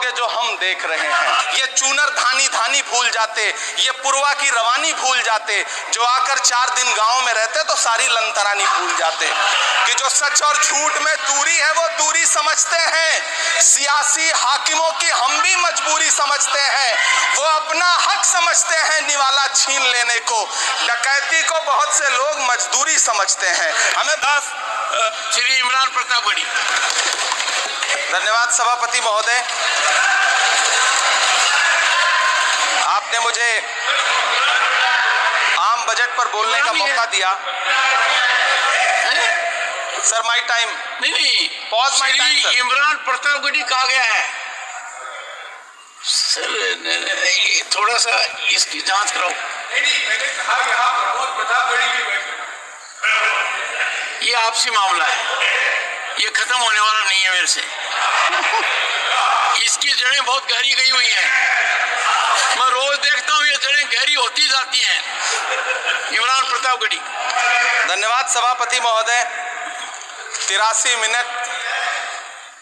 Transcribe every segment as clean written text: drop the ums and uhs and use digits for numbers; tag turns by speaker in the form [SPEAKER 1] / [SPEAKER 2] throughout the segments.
[SPEAKER 1] पाओगे जो हम देख रहे हैं। ये चूनर धानी धानी भूल जाते, ये पुरवा की रवानी भूल जाते, जो आकर 4 दिन गांव में रहते तो सारी लंतरानी भूल जाते। कि जो सच और झूठ में दूरी है वो दूरी समझते हैं, सियासी हाकिमों की हम भी मजबूरी समझते हैं। वो अपना हक समझते हैं निवाला छीन लेने को, डकैती को बहुत से लोग मजदूरी समझते हैं। हमें बस
[SPEAKER 2] श्री इमरान प्रतापगढ़ी।
[SPEAKER 1] धन्यवाद सभापति महोदय, आपने मुझे आम बजट पर बोलने का मौका दिया। सर माई टाइम
[SPEAKER 2] नहीं,
[SPEAKER 1] pause my time sir.
[SPEAKER 2] Imran Pratapgarhi कहा गया है सर, थोड़ा सा इसकी जांच कराओ।
[SPEAKER 3] मैंने कहा यहाँ प्रमोद प्रतापगढ़ी भी बैठे।
[SPEAKER 2] ये आपसी मामला है, ये खत्म होने वाला नहीं है मेरे से। इसकी जड़ें बहुत गहरी गई हुई हैं, मैं रोज देखता हूँ ये जड़ें गहरी होती जाती हैं। इमरान प्रतापगढ़ी।
[SPEAKER 1] धन्यवाद सभापति महोदय। 83 मिनट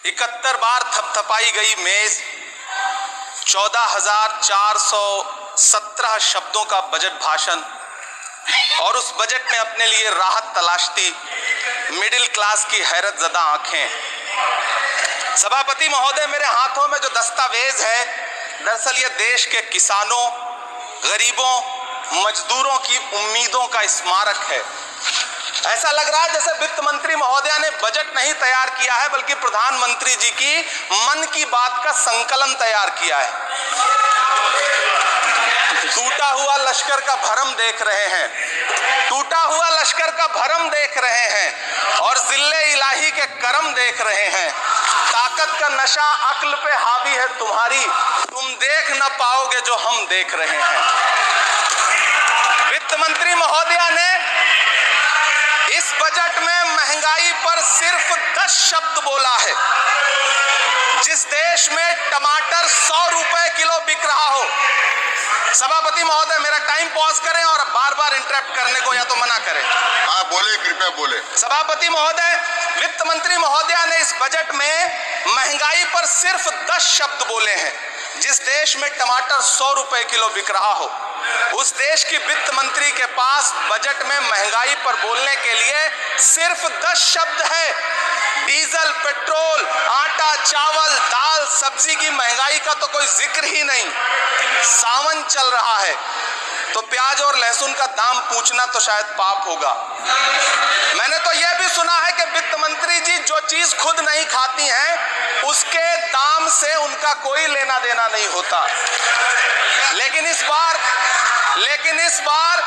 [SPEAKER 1] 71 बार थपथपाई गई मेज, 14,417 शब्दों का बजट भाषण और उस बजट में अपने लिए राहत तलाशती मिडिल क्लास की हैरत ज़दा आंखें। सभापति महोदय, मेरे हाथों में जो दस्तावेज है दरअसल ये देश के किसानों, गरीबों, मजदूरों की उम्मीदों का स्मारक है। ऐसा लग रहा है जैसे वित्त मंत्री महोदया ने बजट नहीं तैयार किया है बल्कि प्रधानमंत्री जी की मन की बात का संकलन तैयार किया है। टूटा हुआ लश्कर का भरम देख रहे हैं, टूटा हुआ लश्कर का भरम देख रहे हैं और जिल्ले इलाही के करम देख रहे हैं। ताकत का नशा अक्ल पे हावी है तुम्हारी, तुम देख न पाओगे जो हम देख रहे हैं। वित्त मंत्री महोदया ने इस बजट में महंगाई पर सिर्फ 10 शब्द बोला है। जिस देश में टमाटर 100 रुपए किलो बिक रहा हो, सभापति महोदय मेरा टाइम पॉज करें और बार बार इंटरप्ट करने को या तो मना करें।
[SPEAKER 3] हाँ बोले, कृपया बोले।
[SPEAKER 1] सभापति महोदय, वित्त मंत्री महोदया ने इस बजट में महंगाई पर सिर्फ 10 शब्द बोले हैं। जिस देश में टमाटर 100 रुपए किलो बिक रहा हो, उस देश की वित्त मंत्री के पास बजट में महंगाई पर बोलने के लिए सिर्फ 10 शब्द है। डीजल, पेट्रोल, आटा, चावल, दाल, सब्जी की महंगाई का तो कोई जिक्र ही नहीं। सावन चल रहा है तो प्याज और लहसुन का दाम पूछना तो शायद पाप होगा। मैंने तो यह भी सुना है कि वित्त मंत्री जी जो चीज खुद नहीं खाती हैं उसके दाम से उनका कोई लेना देना नहीं होता। लेकिन इस बार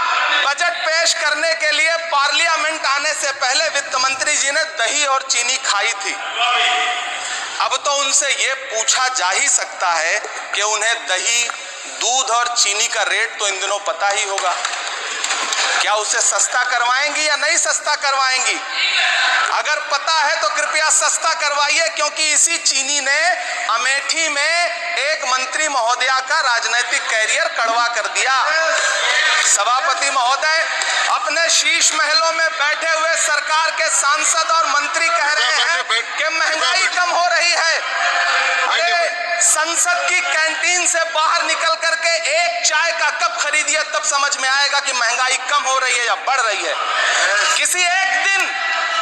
[SPEAKER 1] बजट पेश करने के लिए पार्लियामेंट आने से पहले वित्त मंत्री जी ने दही और चीनी खाई थी। अब तो उनसे ये पूछा जा ही सकता है कि उन्हें दही, दूध और चीनी का रेट तो इन दिनों पता ही होगा। क्या उसे सस्ता करवाएंगी या नहीं सस्ता करवाएंगी? अगर पता है तो कृपया सस्ता करवाइए, क्योंकि इसी चीनी ने अमेठी में एक मंत्री महोदया का राजनीतिक कैरियर कड़वा कर दिया। सभापति महोदय, अपने शीश महलों में बैठे हुए सरकार के सांसद और मंत्री कह रहे हैं कि महंगाई कम हो रही है। अरे संसद की कैंटीन से बाहर निकल करके एक चाय का कप खरीदिए, तब समझ में आएगा कि महंगाई कम हो रही है या बढ़ रही है। किसी एक दिन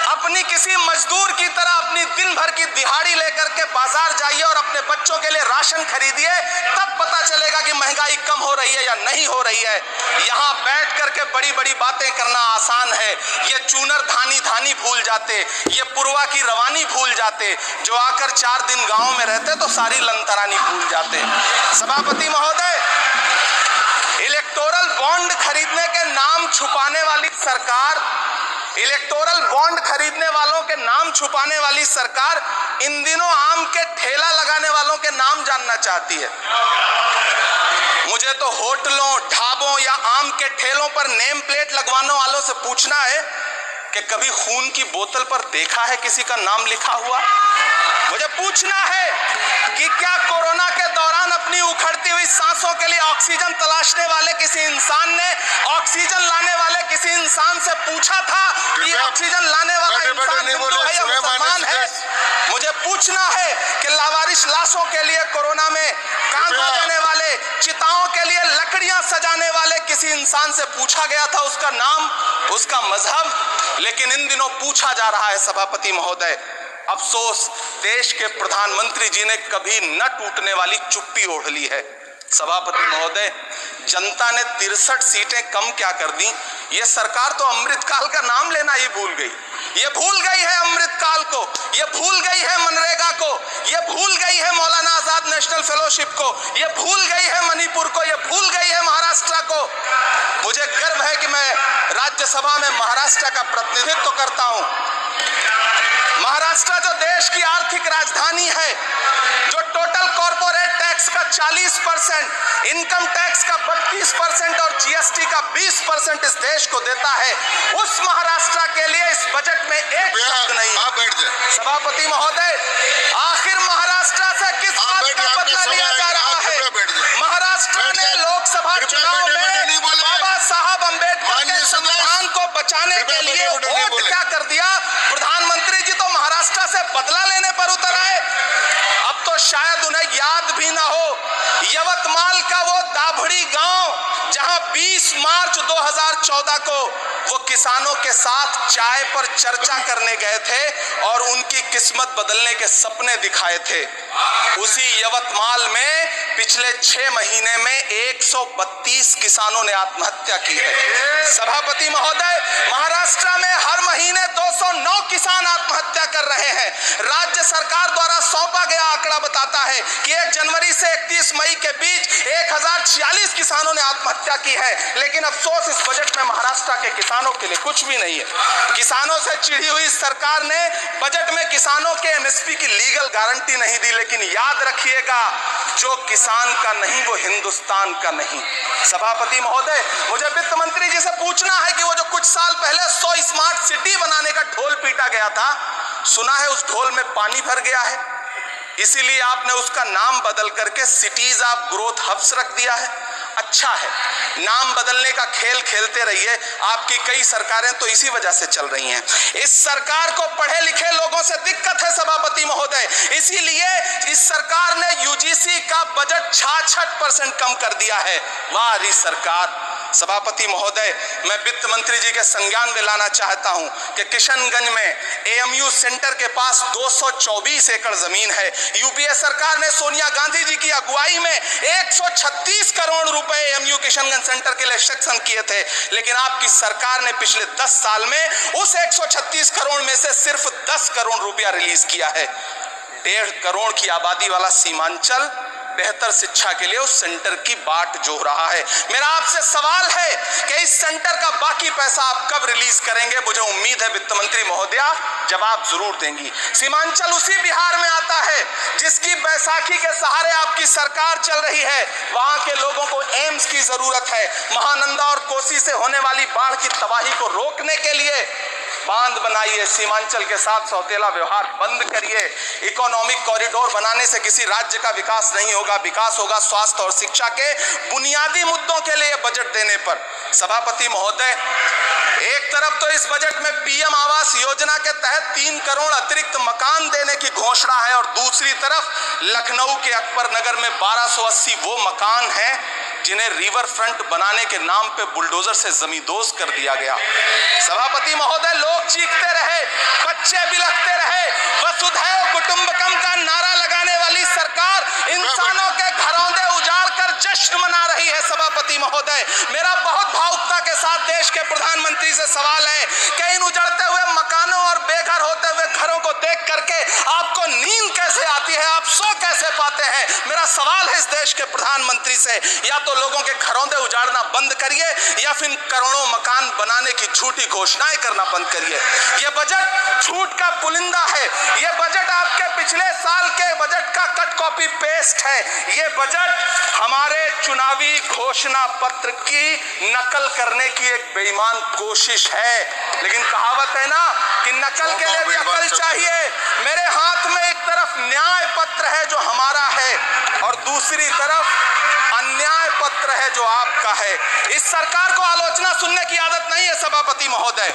[SPEAKER 1] अपनी किसी मजदूर की तरह अपनी दिन भर की दिहाड़ी लेकर के बाजार जाइए और अपने बच्चों के लिए राशन खरीदिए, तब पता चलेगा कि महंगाई कम हो रही है या नहीं हो रही है। यहाँ बैठ करके बड़ी बड़ी बातें करना आसान है। ये चूनर धानी धानी भूल जाते, ये पुरवा की रवानी भूल जाते, जो आकर 4 दिन गांव में रहते तो सारी लंतरानी भूल जाते। सभापति महोदय, इलेक्टोरल बॉन्ड खरीदने के नाम छुपाने वाली सरकार, इलेक्टोरल बॉन्ड खरीदने वालों के नाम छुपाने वाली सरकार इन दिनों आम के ठेला लगाने वालों के नाम जानना चाहती है। मुझे तो होटलों, ढाबों या आम के ठेलों पर नेम प्लेट लगवाने वालों से पूछना है कि कभी खून की बोतल पर देखा है किसी का नाम लिखा हुआ? मुझे पूछना है कि क्या कोरोना के दौरान अपनी उखड़ती हुई सांसों के लिए ऑक्सीजन तलाशने वाले किसी इंसान ने ऑक्सीजन लाने वाले किसी इंसान से पूछा था कि ये ऑक्सीजन लाने वाला इंसान हिंदू है या मुसलमान है? मुझे पूछना है कि लावारिश लाशों के लिए कोरोना में कांधा देने वाले, चिताओं के लिए लकड़ियां सजाने वाले किसी इंसान से पूछा गया था उसका नाम, उसका मजहब? लेकिन इन दिनों पूछा जा रहा है सभापति महोदय। अफसोस, देश के प्रधानमंत्री जी ने कभी न टूटने वाली चुप्पी ओढ़ ली है। सभापति महोदय, जनता ने 63 सीटें कम क्या कर दी? ये सरकार तो अमृतकाल का नाम लेना ही भूल गई। ये भूल गई है अमृतकाल को, ये भूल गई है मनरेगा को, ये भूल गई है मौलाना आजाद नेशनल फेलोशिप को, ये भूल गई है मणिपुर को, ये भूल गई है महाराष्ट्र को। मुझे गर्व है कि मैं राज्यसभा में महाराष्ट्र का प्रतिनिधित्व करता हूं। महाराष्ट्र जो देश की आर्थिक राजधानी है, जो टोटल कॉर्पोरेट टैक्स का 40%, इनकम टैक्स का 32% और जीएसटी का 20% इस देश को देता है, उस महाराष्ट्र के लिए इस बजट में एक शब्द नहीं है। सभापति महोदय, आखिर महाराष्ट्र से किस बात का बदला लिया जा रहा है? महाराष्ट्र ने लोकसभा चुनाव में बाबा साहब अंबेडकर के संविधान को बचाने के लिए वोट क्या कर दिया? प्रधानमंत्री जी तो महाराष्ट्र से बदला लेने पर उतर आए। अब तो शायद उन्हें याद भी ना हो यवतमाल का वो दाभड़ी गांव जहां 20 मार्च 2014 को वो किसानों के साथ चाय पर चर्चा करने गए थे और उनकी किस्मत बदलने के सपने दिखाए थे। उसी यवतमाल में पिछले 6 महीने में 132 किसानों ने आत्महत्या की है। सभापति महोदय, महाराष्ट्र में हर महीने 209 किसान आत्महत्या कर रहे हैं। राज्य सरकार द्वारा सौंपा गया आंकड़ा बताता है कि 1 जनवरी से 31 मई के बीच 1046 किसानों ने आत्महत्या की है। लेकिन अफसोस, इस बजट में महाराष्ट्र के किसानों के लिए कुछ भी नहीं है। किसानों से चिढ़ी हुई सरकार ने बजट में किसानों के एमएसपी की लीगल गारंटी नहीं दी। लेकिन याद रखिएगा, जो किसान का नहीं वो हिंदुस्तान का नहीं। सभापति महोदय, मुझे वित्त मंत्री जी से पूछना है कि वो जो कुछ साल पहले 100 स्मार्ट सिटी बनाने का ढोल पीटा गया था, सुना है उस ढोल में पानी भर गया है, इसीलिए आपने उसका नाम बदल करके सिटीज ऑफ ग्रोथ हब्स रख दिया है। अच्छा है, नाम बदलने का खेल खेलते रहिए। आपकी कई सरकारें तो इसी वजह से चल रही हैं। इस सरकार को पढ़े लिखे लोगों से दिक्कत है सभापति महोदय, इसीलिए इस सरकार ने यूजीसी का बजट 66% कम कर दिया है। वाह री सरकार। सभापति महोदय, मैं वित्त मंत्री जी के संज्ञान में लाना चाहता हूं कि किशनगंज में एएमयू सेंटर के पास 224 एकड़ जमीन है। यूपीए सरकार ने सोनिया गांधी जी की अगुवाई में 136 करोड़ रुपए एएमयू किशनगंज सेंटर के लिए सेक्शन किए थे। लेकिन आपकी सरकार ने पिछले 10 साल में उस 136 करोड़ में से सिर्फ 10 करोड़ रुपया रिलीज किया है। 1.5 करोड़ की आबादी वाला सीमांचल बेहतर शिक्षा के लिए उस सेंटर की बाट जोह रहा है। मेरा आपसे सवाल है कि इस सेंटर का बाकी पैसा आप कब रिलीज करेंगे? मुझे उम्मीद है वित्त मंत्री महोदया जवाब जरूर देंगी। सीमांचल उसी बिहार में आता है जिसकी बैसाखी के सहारे आपकी सरकार चल रही है। वहां के लोगों को एम्स की जरूरत है। महानंदा और कोसी से होने वाली बाढ़ की तबाही को रोकने के लिए बांध बनाइए, सीमांचल के साथ सौतेला व्यवहार बंद करिए। इकोनॉमिक कॉरिडोर बनाने से किसी राज्य का विकास नहीं होगा। विकास होगा स्वास्थ्य और शिक्षा के बुनियादी मुद्दों के लिए बजट देने पर। सभापति महोदय, एक तरफ तो इस बजट में पीएम आवास योजना के तहत 3 करोड़ अतिरिक्त मकान देने की घोषणा है और दूसरी तरफ लखनऊ के अकबर नगर में 1280 वो मकान हैं जिन्हें रिवर फ्रंट बनाने के नाम पे बुलडोजर से जमींदोज कर दिया गया। सभापति महोदय, लोग चीखते रहे, बच्चे बिलखते रहे, वसुधैव कुटुंबकम का नारा लगाने वाली सरकार इंसानों के घरौंदे उजाड़ कर जश्न मना रही है। सभापति महोदय, मेरा बहुत भावुकता के साथ देश के प्रधानमंत्री से सवाल है कि इन उजड़ते हुए मकानों और बेघर होते हुए घरों को देख करके आपको नींद कैसे आती है? आप सो कैसे पाते हैं? मेरा सवाल है इस देश के प्रधानमंत्री से, या तो लोगों के घरौंदे उजाड़ना बंद करिए या फिर करोड़ों मकान बनाने की झूठी घोषणाएं करना बंद करिए। यह बजट झूठ का पुलिंदा है। यह बजट आपके पिछले साल के बजट का कट कॉपी पेस्ट है। यह बजट हमारे चुनावी घोषणा पत्र की नकल करने की एक बेईमान कोशिश है। लेकिन कहावत है ना कि नकल के लिए भी अकल चाहिए। मेरे हाथ में एक तरफ न्याय पत्र है जो हमारा है और दूसरी तरफ अन्याय पत्र क्षेत्र है जो आपका है। इस सरकार को आलोचना सुनने की आदत नहीं है सभापति महोदय।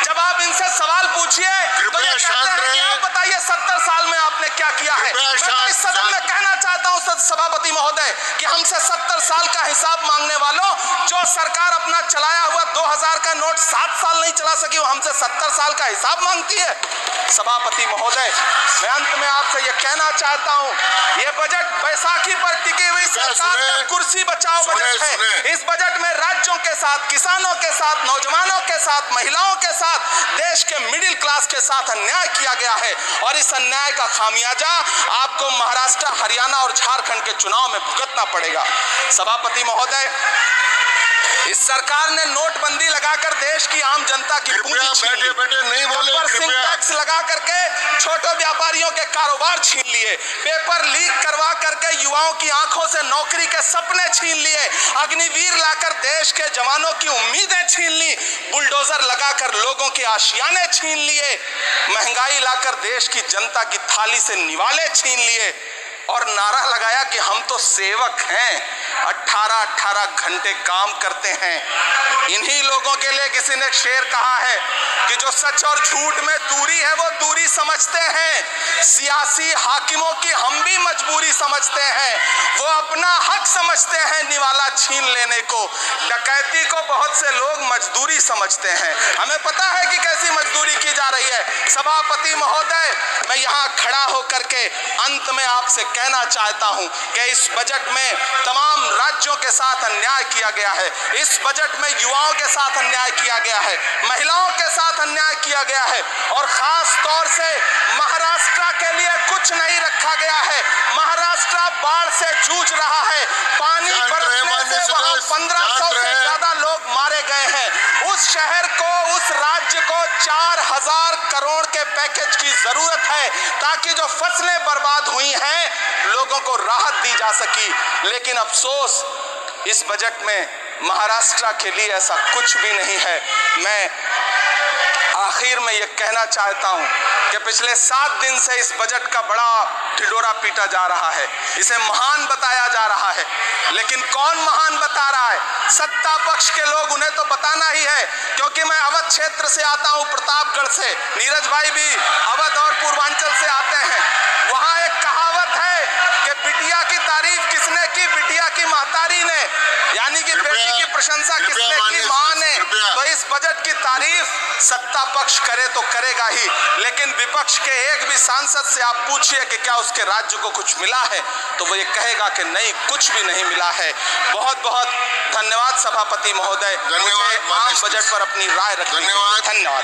[SPEAKER 1] जब आप इनसे सवाल पूछिए तो ये कहते हैं कि आप बताइए 70 साल में आपने क्या किया है। मैं तो इस सदन में कहना चाहता हूं सभापति महोदय कि हमसे 70 साल का हिसाब मांगने वालों, जो सरकार अपना चलाया हुआ 2000 का नोट 7 साल नहीं चला सकी, वो हमसे 70 साल का हिसाब मांगती है। सभापति महोदय, मैं अंत में आपसे यह कहना चाहता हूं, यह बजट बैसाखी पर टिकी हुई सरकार का कुर्सी बचाओ बजट है। इस बजट में राज्यों के साथ, किसानों के साथ, नौजवानों के साथ, महिलाओं के साथ, देश के मिडिल क्लास के साथ अन्याय किया गया है और इस अन्याय का खामियाजा आपको महाराष्ट्र, हरियाणा और झारखंड के चुनाव में भुगतना पड़ेगा। सभापति महोदय, इस सरकार ने नोटबंदी लगाकर देश की आम जनता की पूंजी छीन ली, टैक्स लगा करके छोटे व्यापारियों के कारोबार छीन लिए, पेपर लीक करवा करके युवाओं की आंखों से नौकरी के सपने छीन लिए, अग्निवीर लाकर देश के जवानों की उम्मीदें छीन ली, बुलडोजर लगाकर लोगों के आशियाने छीन लिए, महंगाई लाकर देश की जनता की थाली से निवाले छीन लिए और नारा लगाया कि हम तो सेवक हैं, 18-18 घंटे काम करते हैं। इन्हीं लोगों के लिए किसी ने शेर कहा है कि जो सच और झूठ में दूरी है वो दूरी समझते हैं, सियासी हाकिमों की हम भी मजबूरी समझते हैं, वो अपना हक समझते हैं निवाला छीन लेने को, डकैती को बहुत से लोग मजदूरी समझते हैं। हमें पता है कि कैसी मजदूरी की जा रही है। सभापति महोदय, मैं यहाँ खड़ा होकर के अंत में आपसे कहना चाहता हूं कि इस बजट में तमाम राज्यों के साथ अन्याय किया गया है, इस बजट में युवाओं के साथ अन्याय किया गया है, महिलाओं के साथ अन्याय किया गया है और खास तौर से महाराष्ट्र के लिए कुछ नहीं रखा गया है। महाराष्ट्र बाढ़ से जूझ रहा है, पानी बरसने से वहां 1500 से ज्यादा लोग मारे गए हैं। उस शहर को, उस राज्य को 4000 करोड़ के पैकेज की जरूरत है ताकि जो फसलें बर्बाद हुई हैं लोगों को राहत दी जा सकी। लेकिन अफसोस, इस बजट में महाराष्ट्र के लिए ऐसा कुछ भी नहीं है। मैं आखिर में यह कहना चाहता हूं कि पिछले 7 दिन से इस बजट का बड़ा ढिढोरा पीटा जा रहा है, इसे महान बताया जा रहा है, लेकिन कौन महान बता रहा है? सत्ता पक्ष के लोग, उन्हें तो बताना ही है, क्योंकि मैं अवध क्षेत्र से आता हूं, प्रतापगढ़ से, नीरज भाई भी अवध और पूर्वांचल से आते हैं। वहां एक कहावत है कि बिटिया की तारीफ किसने की? बिटिया की महतारी ने, यानी कि बेटी की प्रशंसा किसने की? मां ने। तो इस बजट की तारीफ सत्ता पक्ष करे तो करेगा ही, लेकिन विपक्ष के एक भी सांसद से आप पूछिए कि क्या उसके राज्य को कुछ मिला है, तो वो ये कहेगा कि नहीं, कुछ भी नहीं मिला है। बहुत बहुत धन्यवाद सभापति महोदय, मुझे आम बजट पर अपनी राय रखने के लिए। धन्यवाद।